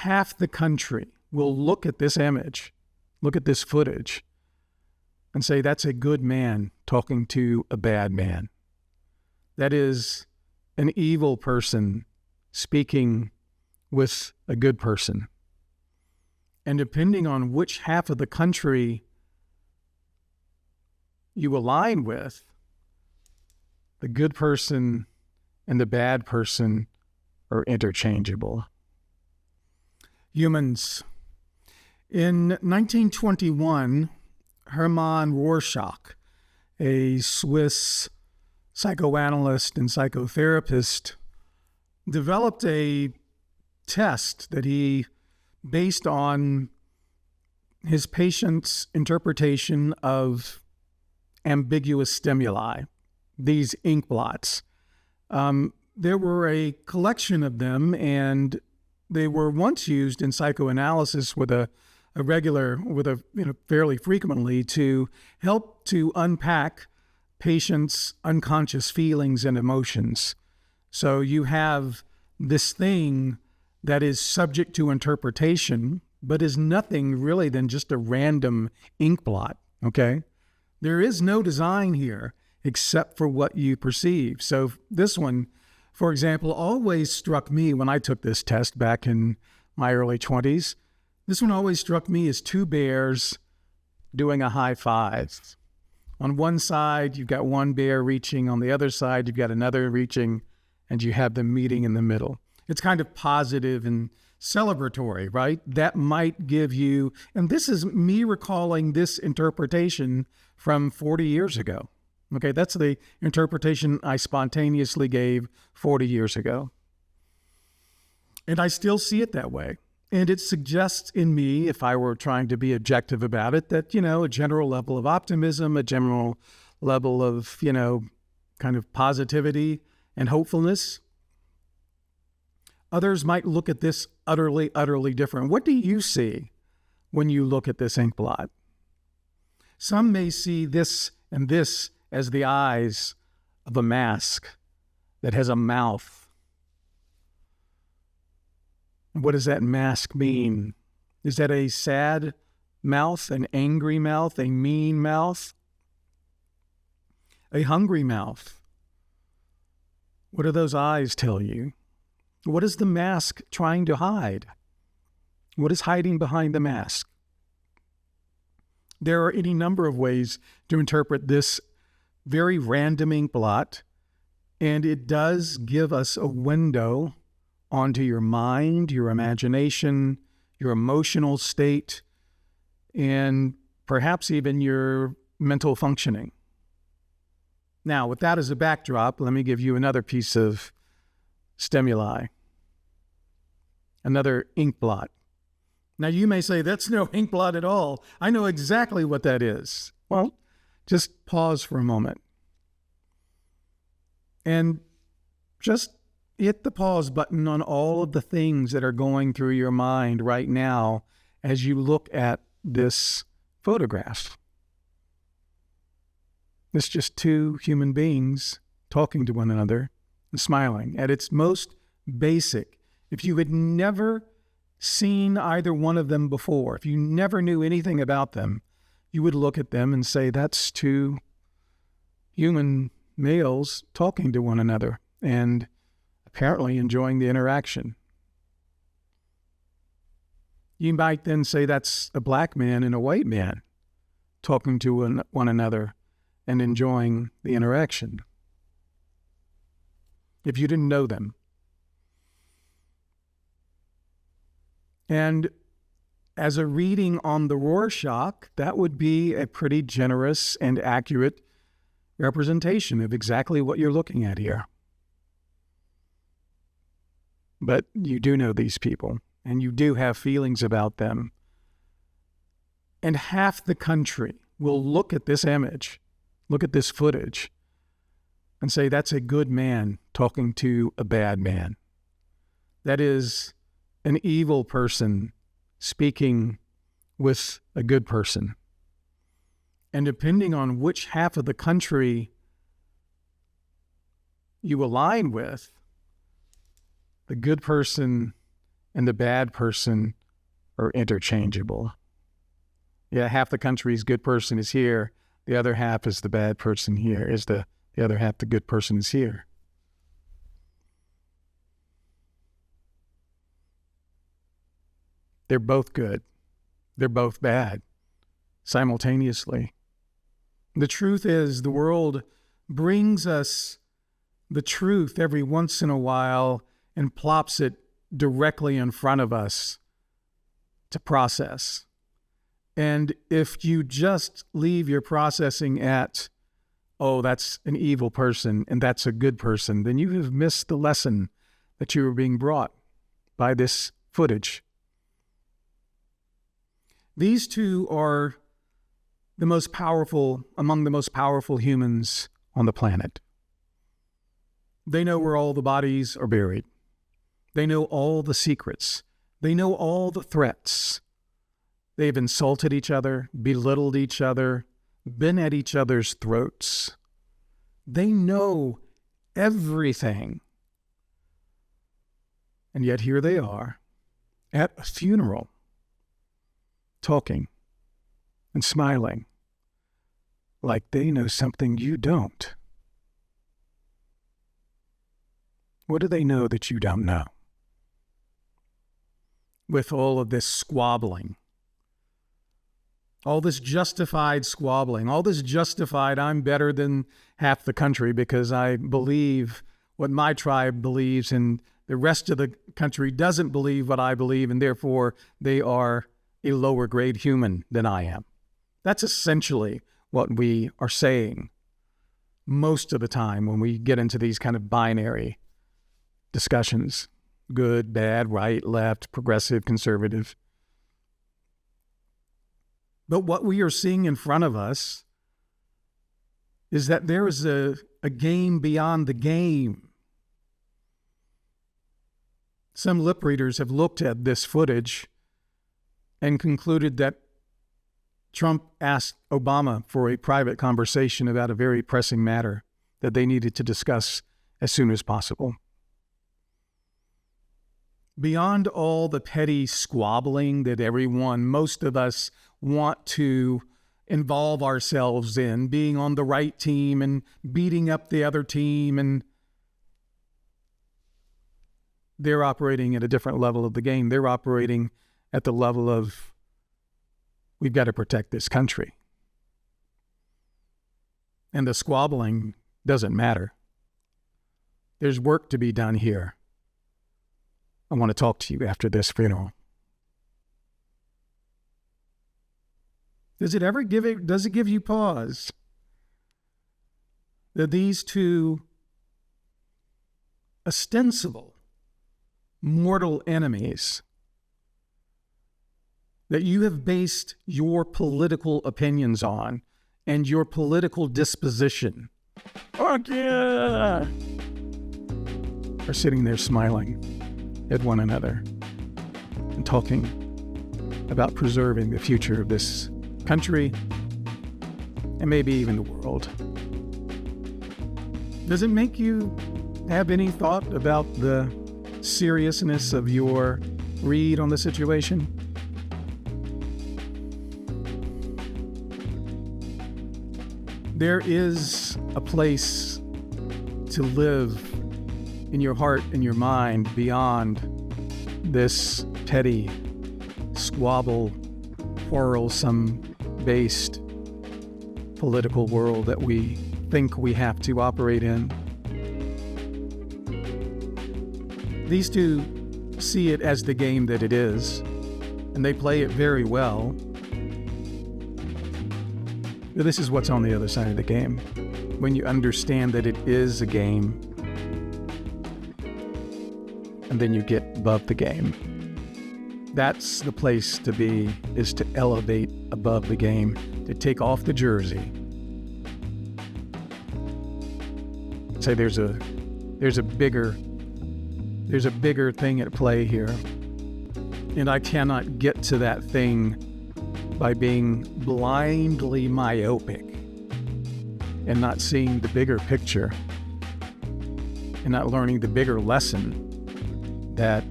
half the country will look at this image, look at this footage, and say, that's a good man talking to a bad man. That is an evil person speaking with a good person. And depending on which half of the country you align with, the good person and the bad person are interchangeable. Humans. In 1921, Hermann Rorschach, a Swiss psychoanalyst and psychotherapist, developed a test that he based on his patient's interpretation of ambiguous stimuli, these inkblots. There were a collection of them, and they were once used in psychoanalysis fairly frequently to help to unpack patients' unconscious feelings and emotions. So you have this thing that is subject to interpretation, but is nothing really than just a random inkblot, okay? There is no design here except for what you perceive. So this one, for example, always struck me when I took this test back in my early 20s. This one always struck me as two bears doing a high five. On one side, you've got one bear reaching. On the other side, you've got another reaching, and you have them meeting in the middle. It's kind of positive and celebratory, right? That might give you, and this is me recalling this interpretation from 40 years ago. Okay, that's the interpretation I spontaneously gave 40 years ago. And I still see it that way. And it suggests in me, if I were trying to be objective about it, that, a general level of optimism, a general level of, kind of positivity and hopefulness. Others might look at this utterly, utterly different. What do you see when you look at this inkblot? Some may see this and this as the eyes of a mask that has a mouth. What does that mask mean? Is that a sad mouth, an angry mouth, a mean mouth, a hungry mouth? What do those eyes tell you? What is the mask trying to hide? What is hiding behind the mask? There are any number of ways to interpret this very random inkblot, and it does give us a window onto your mind, your imagination, your emotional state, and perhaps even your mental functioning. Now, with that as a backdrop, let me give you another piece of stimuli, another inkblot. Now, you may say, that's no inkblot at all. I know exactly what that is. Well, just pause for a moment and just hit the pause button on all of the things that are going through your mind right now as you look at this photograph. It's just two human beings talking to one another and smiling. At its most basic, if you had never seen either one of them before, if you never knew anything about them, you would look at them and say, that's two human males talking to one another and apparently enjoying the interaction. You might then say that's a black man and a white man talking to one another and enjoying the interaction, if you didn't know them. And as a reading on the Rorschach, that would be a pretty generous and accurate representation of exactly what you're looking at here. But you do know these people, and you do have feelings about them. And half the country will look at this image, look at this footage, and say, that's a good man talking to a bad man. That is an evil person speaking with a good person. And depending on which half of the country you align with, the good person and the bad person are interchangeable. Yeah, half the country's good person is here. The other half is the bad person here. The other half the good person is here. They're both good. They're both bad simultaneously. The truth is, the world brings us the truth every once in a while and plops it directly in front of us to process. And if you just leave your processing at, oh, that's an evil person and that's a good person, then you have missed the lesson that you were being brought by this footage. These two are the most powerful, among the most powerful humans on the planet. They know where all the bodies are buried. They know all the secrets. They know all the threats. They've insulted each other, belittled each other, been at each other's throats. They know everything. And yet here they are at a funeral, talking and smiling like they know something you don't. What do they know that you don't know? With all of this squabbling, all this justified squabbling, all this justified, I'm better than half the country because I believe what my tribe believes and the rest of the country doesn't believe what I believe, and therefore they are a lower grade human than I am. That's essentially what we are saying most of the time when we get into these kind of binary discussions. Good, bad, right, left, progressive, conservative. But what we are seeing in front of us is that there is a game beyond the game. Some lip readers have looked at this footage and concluded that Trump asked Obama for a private conversation about a very pressing matter that they needed to discuss as soon as possible. Beyond all the petty squabbling that most of us want to involve ourselves in, being on the right team and beating up the other team, and they're operating at a different level of the game. They're operating at the level of, we've got to protect this country. And the squabbling doesn't matter. There's work to be done here. I want to talk to you after this funeral. Does it give you pause that these two ostensible mortal enemies that you have based your political opinions on and your political disposition are sitting there smiling at one another and talking about preserving the future of this country and maybe even the world? Does it make you have any thought about the seriousness of your read on the situation? There is a place to live in your heart and your mind beyond this petty, squabble, quarrelsome-based political world that we think we have to operate in. These two see it as the game that it is, and they play it very well. But this is what's on the other side of the game. When you understand that it is a game, and then you get above the game. That's the place to be, is to elevate above the game, to take off the jersey. Say there's a bigger thing at play here. And I cannot get to that thing by being blindly myopic and not seeing the bigger picture and not learning the bigger lesson that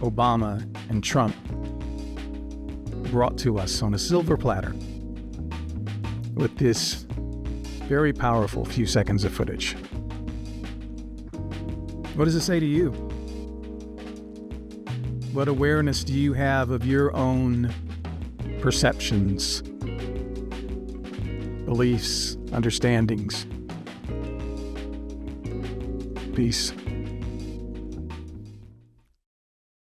Obama and Trump brought to us on a silver platter with this very powerful few seconds of footage. What does it say to you? What awareness do you have of your own perceptions, beliefs, understandings? Peace.